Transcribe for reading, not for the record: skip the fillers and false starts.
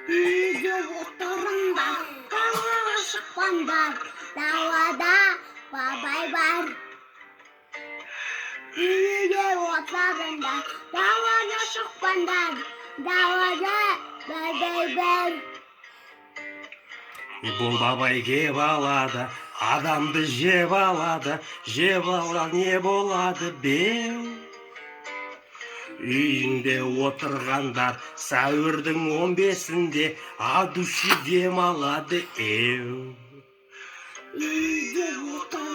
Үйде отырыңдар, далаға шықпаңдар, далада бабай бар. Үйде отырыңдар, далаға шықпаңдар, далада бабай бар. Бұл бабай кеп алады, адамды жеп алады, жеп алған не болады беу? Үйінде отырғандар сәуірдің 15-інде адуши демалады еу. Үйде отырыңдар,